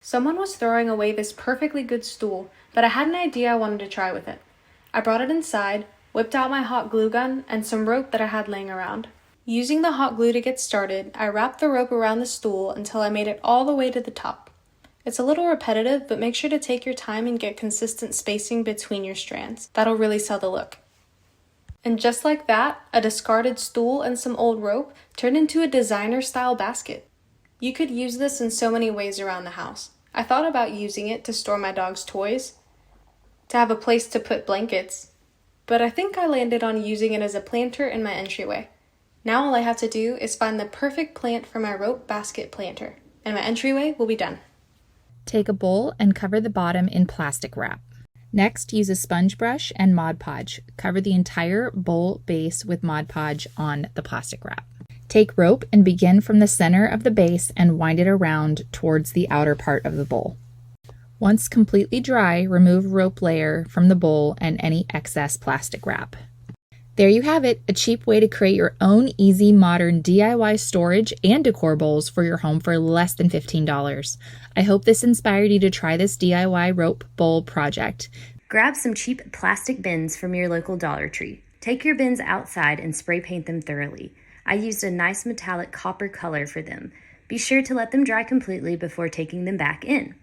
Someone was throwing away this perfectly good stool, but I had an idea I wanted to try with it. I brought it inside, whipped out my hot glue gun, and some rope that I had laying around. Using the hot glue to get started, I wrapped the rope around the stool until I made it all the way to the top. It's a little repetitive, but make sure to take your time and get consistent spacing between your strands. That'll really sell the look. And just like that, a discarded stool and some old rope turned into a designer-style basket. You could use this in so many ways around the house. I thought about using it to store my dog's toys, to have a place to put blankets, but I think I landed on using it as a planter in my entryway. Now all I have to do is find the perfect plant for my rope basket planter, and my entryway will be done. Take a bowl and cover the bottom in plastic wrap. Next, use a sponge brush and Mod Podge. Cover the entire bowl base with Mod Podge on the plastic wrap. Take rope and begin from the center of the base and wind it around towards the outer part of the bowl. Once completely dry, remove rope layer from the bowl and any excess plastic wrap. There you have it, a cheap way to create your own easy modern DIY storage and decor bowls for your home for less than $15. I hope this inspired you to try this DIY rope bowl project. Grab some cheap plastic bins from your local Dollar Tree. Take your bins outside and spray paint them thoroughly. I used a nice metallic copper color for them. Be sure to let them dry completely before taking them back in.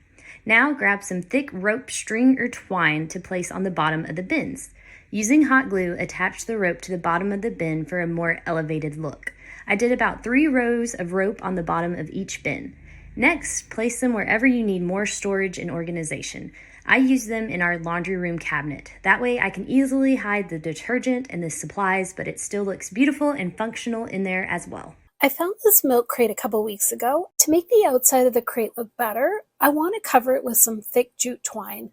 Now grab some thick rope, string, or twine to place on the bottom of the bins. Using hot glue, attach the rope to the bottom of the bin for a more elevated look. I did about 3 rows of rope on the bottom of each bin. Next, place them wherever you need more storage and organization. I use them in our laundry room cabinet. That way I can easily hide the detergent and the supplies, but it still looks beautiful and functional in there as well. I found this milk crate a couple weeks ago. To make the outside of the crate look better, I want to cover it with some thick jute twine.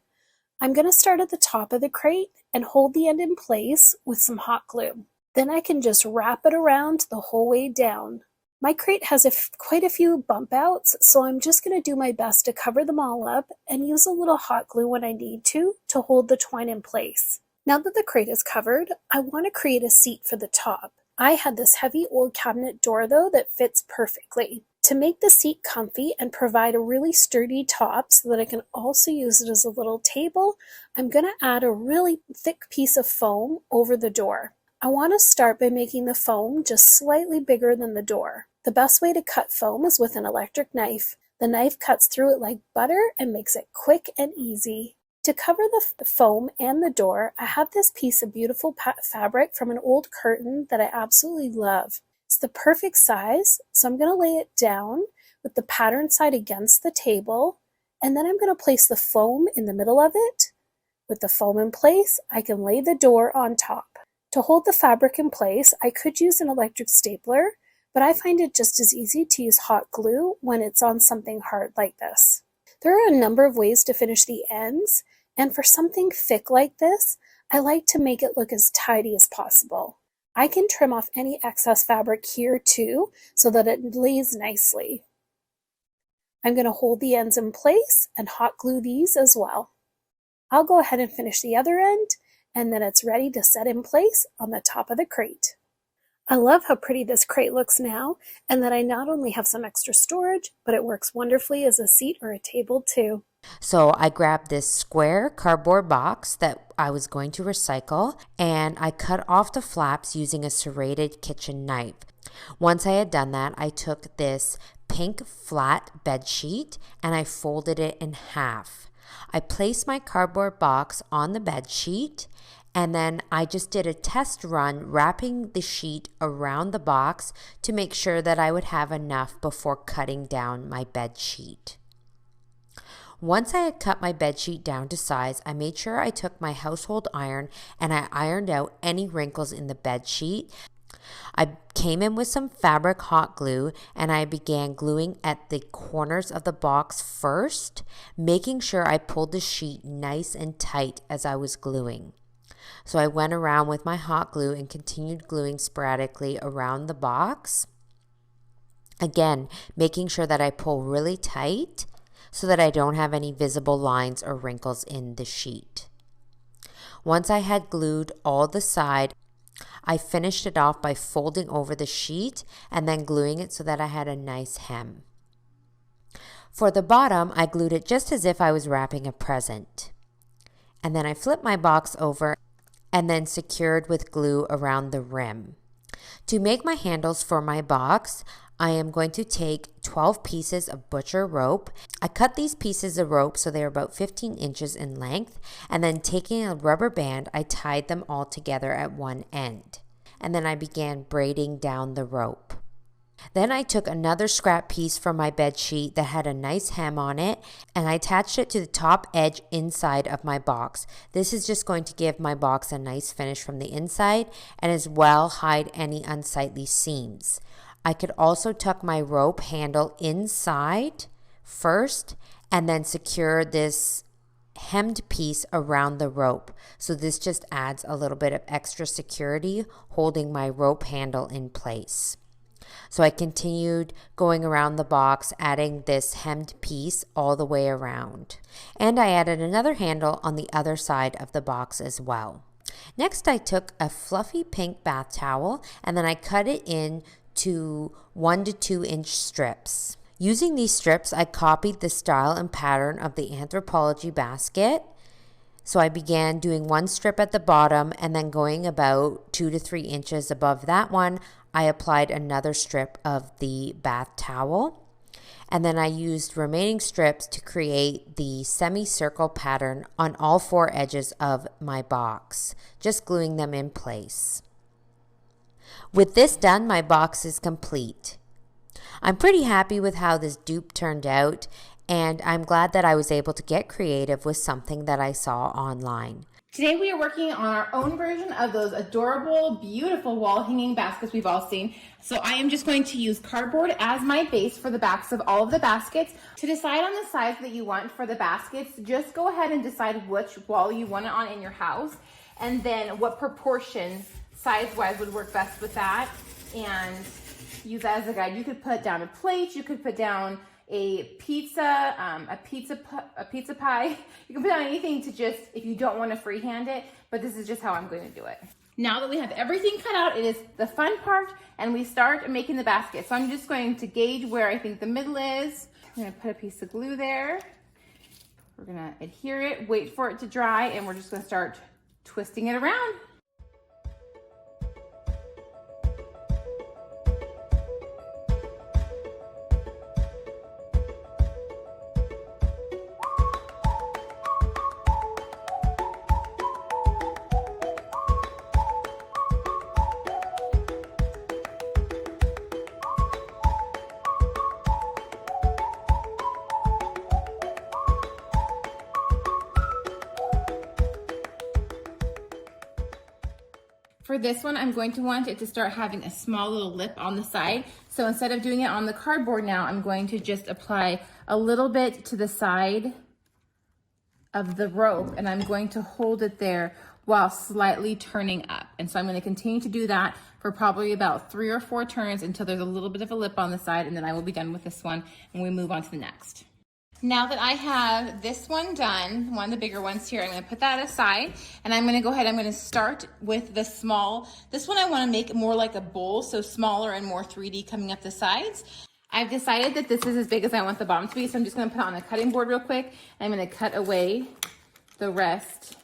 I'm going to start at the top of the crate and hold the end in place with some hot glue. Then I can just wrap it around the whole way down. My crate has quite a few bump outs, so I'm just going to do my best to cover them all up and use a little hot glue when I need to hold the twine in place. Now that the crate is covered, I want to create a seat for the top. I had this heavy old cabinet door though that fits perfectly. To make the seat comfy and provide a really sturdy top so that I can also use it as a little table, I'm going to add a really thick piece of foam over the door. I want to start by making the foam just slightly bigger than the door. The best way to cut foam is with an electric knife. The knife cuts through it like butter and makes it quick and easy. To cover the foam and the door, I have this piece of beautiful fabric from an old curtain that I absolutely love. It's the perfect size, so I'm going to lay it down with the pattern side against the table, and then I'm going to place the foam in the middle of it. With the foam in place, I can lay the door on top. To hold the fabric in place, I could use an electric stapler, but I find it just as easy to use hot glue when it's on something hard like this. There are a number of ways to finish the ends, and for something thick like this, I like to make it look as tidy as possible. I can trim off any excess fabric here too, so that it lays nicely. I'm going to hold the ends in place and hot glue these as well. I'll go ahead and finish the other end, and then it's ready to set in place on the top of the crate. I love how pretty this crate looks now, and that I not only have some extra storage, but it works wonderfully as a seat or a table too. So I grabbed this square cardboard box that I was going to recycle, and I cut off the flaps using a serrated kitchen knife. Once I had done that, I took this pink flat bed sheet and I folded it in half. I placed my cardboard box on the bed sheet, and then I just did a test run wrapping the sheet around the box to make sure that I would have enough before cutting down my bed sheet. Once I had cut my bed sheet down to size, I made sure I took my household iron and I ironed out any wrinkles in the bed sheet. I came in with some fabric hot glue and I began gluing at the corners of the box first, making sure I pulled the sheet nice and tight as I was gluing. So I went around with my hot glue and continued gluing sporadically around the box. Again, making sure that I pull really tight so that I don't have any visible lines or wrinkles in the sheet. Once I had glued all the side, I finished it off by folding over the sheet and then gluing it so that I had a nice hem. For the bottom, I glued it just as if I was wrapping a present. And then I flipped my box over and then secured with glue around the rim. To make my handles for my box, I am going to take 12 pieces of butcher rope. I cut these pieces of rope so they're about 15 inches in length, and then taking a rubber band, I tied them all together at one end. And then I began braiding down the rope. Then I took another scrap piece from my bed sheet that had a nice hem on it, and I attached it to the top edge inside of my box. This is just going to give my box a nice finish from the inside and as well hide any unsightly seams. I could also tuck my rope handle inside first and then secure this hemmed piece around the rope. So this just adds a little bit of extra security, holding my rope handle in place. So I continued going around the box, adding this hemmed piece all the way around. And I added another handle on the other side of the box as well. Next, I took a fluffy pink bath towel and then I cut it into 1 to 2 inch strips. Using these strips, I copied the style and pattern of the Anthropologie basket. So I began doing one strip at the bottom and then going about 2 to 3 inches above that one, I applied another strip of the bath towel. And then I used remaining strips to create the semicircle pattern on all 4 edges of my box, just gluing them in place. With this done, my box is complete. I'm pretty happy with how this dupe turned out, and I'm glad that I was able to get creative with something that I saw online. Today we are working on our own version of those adorable, beautiful wall hanging baskets we've all seen. So I am just going to use cardboard as my base for the backs of all of the baskets. To decide on the size that you want for the baskets, just go ahead and decide which wall you want it on in your house, and then what proportion size-wise would work best with that, and use that as a guide. You could put down a plate, you could put down a pizza pie. You can put on anything to just, if you don't want to freehand it, but this is just how I'm going to do it. Now that we have everything cut out, it is the fun part, and we start making the basket. So I'm just going to gauge where I think the middle is. I'm going to put a piece of glue there. We're going to adhere it, wait for it to dry, and we're just going to start twisting it around. For this one, I'm going to want it to start having a small little lip on the side. So instead of doing it on the cardboard now, I'm going to just apply a little bit to the side of the rope, and I'm going to hold it there while slightly turning up. And so I'm going to continue to do that for probably about 3 or 4 turns until there's a little bit of a lip on the side, and then I will be done with this one and we move on to the next. Now that I have this one done, one of the bigger ones here, I'm going to put that aside, and I'm going to go ahead, I'm going to start with the small. This one I want to make more like a bowl, so smaller and more 3D coming up the sides. I've decided that this is as big as I want the bottom to be, so I'm just going to put it on a cutting board real quick. I'm going to cut away the rest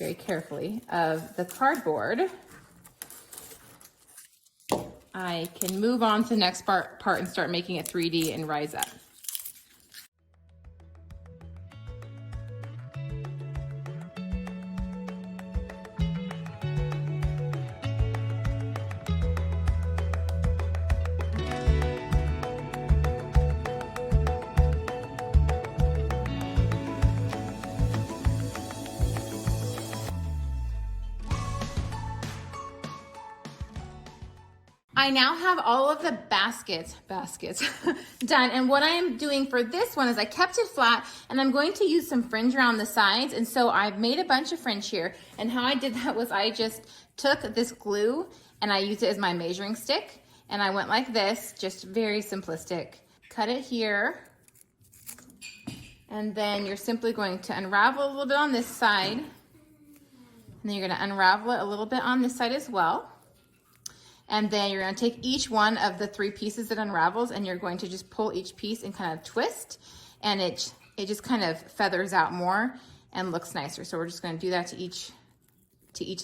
very carefully of the cardboard. I can move on to the next part and start making it 3D and rise up. I now have all of the baskets done, and what I'm doing for this one is I kept it flat, and I'm going to use some fringe around the sides, and so I've made a bunch of fringe here. And how I did that was I just took this glue and I used it as my measuring stick, and I went like this, just very simplistic. Cut it here, and then you're simply going to unravel a little bit on this side, and then you're going to unravel it a little bit on this side as well. And then you're going to take each one of the 3 pieces that unravels, and you're going to just pull each piece and kind of twist, and it just kind of feathers out more and looks nicer. So we're just going to do that to each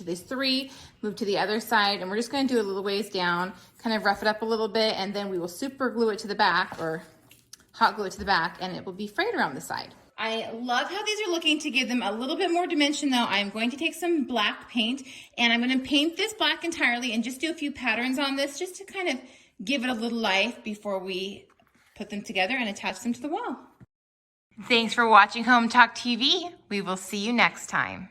of these 3, move to the other side, and we're just going to do a little ways down, kind of rough it up a little bit, and then we will super glue it to the back, or hot glue it to the back, and it will be frayed around the side. I love how these are looking. To give them a little bit more dimension though, I'm going to take some black paint, and I'm going to paint this black entirely and just do a few patterns on this just to kind of give it a little life before we put them together and attach them to the wall. Thanks for watching Home Talk TV. We will see you next time.